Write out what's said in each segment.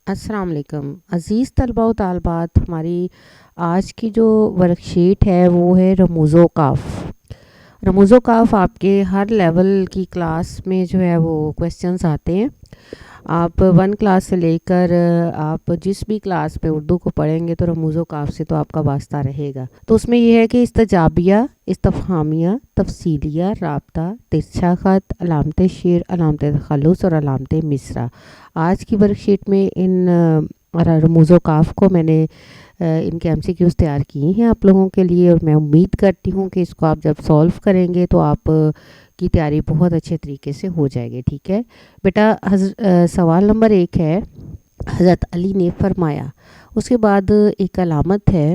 السلام علیکم عزیز طلباء و طالبات. ہماری آج کی جو ورک شیٹ ہے وہ ہے رموز و قاف. رموز و قاف آپ کے ہر لیول کی کلاس میں جو ہے وہ کویسچنز آتے ہیں. آپ 1 کلاس سے لے کر آپ جس بھی کلاس میں اردو کو پڑھیں گے تو رموز و قاف سے تو آپ کا واسطہ رہے گا. تو اس میں یہ ہے کہ استجابیہ، استفہامیہ، تفصیلیہ، رابطہ، ترچھا خط، علامت شعر، علامت تخلص اور علامت مصرع. آج کی ورک شیٹ میں ان رموز و قاف کو میں نے ان کے MCQs تیار کیے ہیں آپ لوگوں کے لیے، اور میں امید کرتی ہوں کہ اس کو آپ جب سولو کریں گے تو آپ کی تیاری بہت اچھے طریقے سے ہو جائے گی. ٹھیک ہے بیٹا. سوال نمبر 1 ہے، حضرت علی نے فرمایا. اس کے بعد ایک علامت ہے.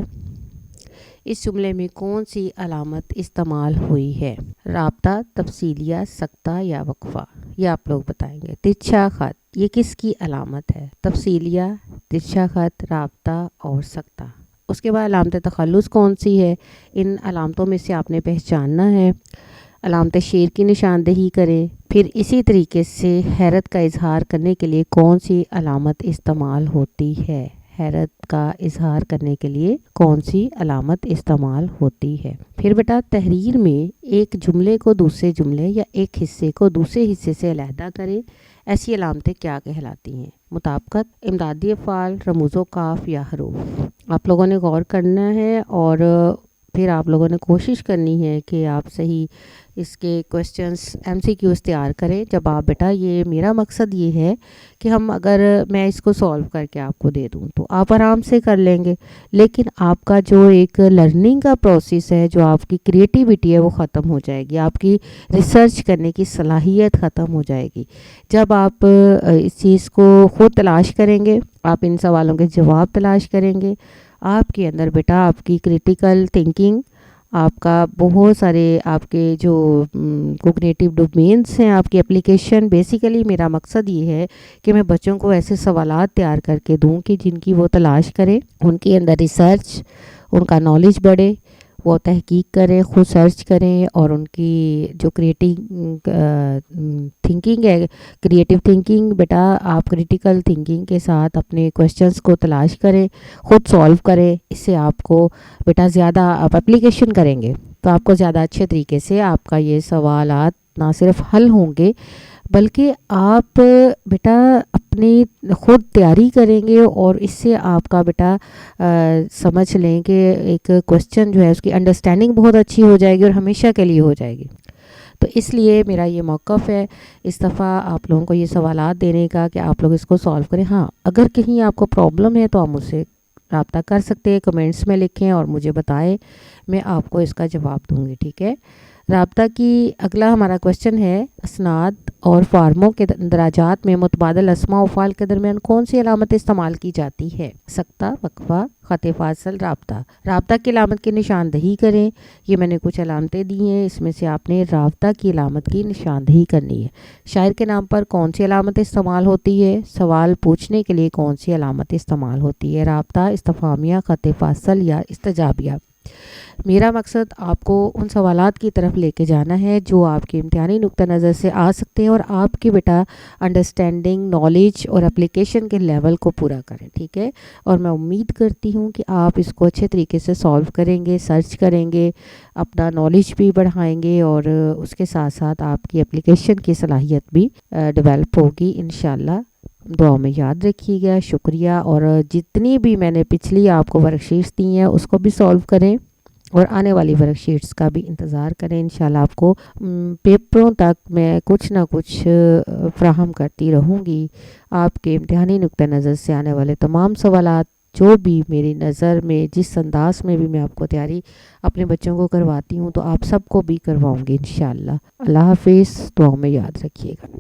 اس جملے میں کون سی علامت استعمال ہوئی ہے؟ رابطہ، تفصیلیہ، سکتہ یا وقفہ؟ یہ آپ لوگ بتائیں گے. ترچھا خط یہ کس کی علامت ہے؟ تفصیلیہ، ترچھا خط، رابطہ اور سکتہ. اس کے بعد علامت تخلص کون سی ہے؟ ان علامتوں میں سے آپ نے پہچاننا ہے. علامت شعر کی نشاندہی کریں. پھر اسی طریقے سے حیرت کا اظہار کرنے کے لیے کون سی علامت استعمال ہوتی ہے؟ حیرت کا اظہار کرنے کے لیے کون سی علامت استعمال ہوتی ہے؟ پھر بیٹا تحریر میں ایک جملے کو دوسرے جملے یا ایک حصے کو دوسرے حصے سے علیحدہ کریں. ایسی علامتیں کیا کہلاتی ہیں؟ مطابقت، امدادی افعال، رموز و قاف یا حروف. آپ لوگوں نے غور کرنا ہے اور پھر آپ لوگوں نے کوشش کرنی ہے کہ آپ صحیح اس کے کویسچنس MCQs تیار کریں. جب آپ بیٹا یہ میرا مقصد یہ ہے کہ اگر میں اس کو سولو کر کے آپ کو دے دوں تو آپ آرام سے کر لیں گے، لیکن آپ کا جو ایک لرننگ کا پروسیس ہے، جو آپ کی کریٹیوٹی ہے وہ ختم ہو جائے گی. آپ کی ریسرچ کرنے کی صلاحیت ختم ہو جائے گی. جب آپ اس چیز کو خود تلاش کریں گے، آپ ان سوالوں کے جواب تلاش کریں گے، آپ کے اندر بیٹا آپ کی کریٹیکل تھنکنگ، آپ کا بہت سارے آپ کے جو کوگنیٹیو ڈومینز ہیں، آپ کی اپلیکیشن. بیسیکلی میرا مقصد یہ ہے کہ میں بچوں کو ایسے سوالات تیار کر کے دوں کہ جن کی وہ تلاش کریں، ان کے اندر ریسرچ، ان کا نالج بڑھے، وہ تحقیق کریں، خود سرچ کریں، اور ان کی جو کریٹیو تھنکنگ ہے، کریٹیو تھنکنگ بیٹا آپ کریٹیکل تھنکنگ کے ساتھ اپنے کویسچنس کو تلاش کریں، خود سولو کریں. اس سے آپ کو بیٹا زیادہ آپ اپلیکیشن کریں گے تو آپ کو زیادہ اچھے طریقے سے آپ کا یہ سوالات نہ صرف حل ہوں گے بلکہ آپ بیٹا اپنی خود تیاری کریں گے، اور اس سے آپ کا بیٹا سمجھ لیں کہ ایک کویسچن جو ہے اس کی انڈرسٹینڈنگ بہت اچھی ہو جائے گی اور ہمیشہ کے لیے ہو جائے گی. تو اس لیے میرا یہ موقف ہے اس دفعہ آپ لوگوں کو یہ سوالات دینے کا کہ آپ لوگ اس کو سولو کریں. ہاں اگر کہیں آپ کو پرابلم ہے تو آپ مجھ سے رابطہ کر سکتے ہیں، کمنٹس میں لکھیں اور مجھے بتائیں، میں آپ کو اس کا جواب دوں گی. ٹھیک ہے. رابطہ کی اگلا ہمارا کویسچن ہے، اسناد اور فارموں کے اندراجات میں متبادل اسماء و افعال کے درمیان کون سی علامت استعمال کی جاتی ہے؟ سکتہ، وقفہ، خط فاصل، رابطہ. رابطہ کی علامت کی نشاندہی کریں. یہ میں نے کچھ علامتیں دی ہیں، اس میں سے آپ نے رابطہ کی علامت کی نشاندہی کرنی ہے. شاعر کے نام پر کون سی علامت استعمال ہوتی ہے؟ سوال پوچھنے کے لیے کون سی علامت استعمال ہوتی ہے؟ رابطہ، استفہامیہ، خط فاصل یا استجابیہ. میرا مقصد آپ کو ان سوالات کی طرف لے کے جانا ہے جو آپ کے امتحانی نقطہ نظر سے آ سکتے ہیں اور آپ کی بیٹا انڈرسٹینڈنگ، نالج اور اپلیکیشن کے لیول کو پورا کریں. ٹھیک ہے. اور میں امید کرتی ہوں کہ آپ اس کو اچھے طریقے سے سولو کریں گے، سرچ کریں گے، اپنا نالج بھی بڑھائیں گے، اور اس کے ساتھ ساتھ آپ کی اپلیکیشن کی صلاحیت بھی ڈیولپ ہوگی انشاءاللہ. دعاؤں میں یاد رکھیے گا. شکریہ. اور جتنی بھی میں نے پچھلی آپ کو ورک شیٹس دی ہیں اس کو بھی سولو کریں، اور آنے والی ورک شیٹس کا بھی انتظار کریں. انشاءاللہ آپ کو پیپروں تک میں کچھ نہ کچھ فراہم کرتی رہوں گی. آپ کے امتحانی نقطہ نظر سے آنے والے تمام سوالات جو بھی میری نظر میں جس انداز میں بھی میں آپ کو تیاری اپنے بچوں کو کرواتی ہوں تو آپ سب کو بھی کرواؤں گی انشاءاللہ. اللہ حافظ. دعاؤں میں یاد رکھیے گا.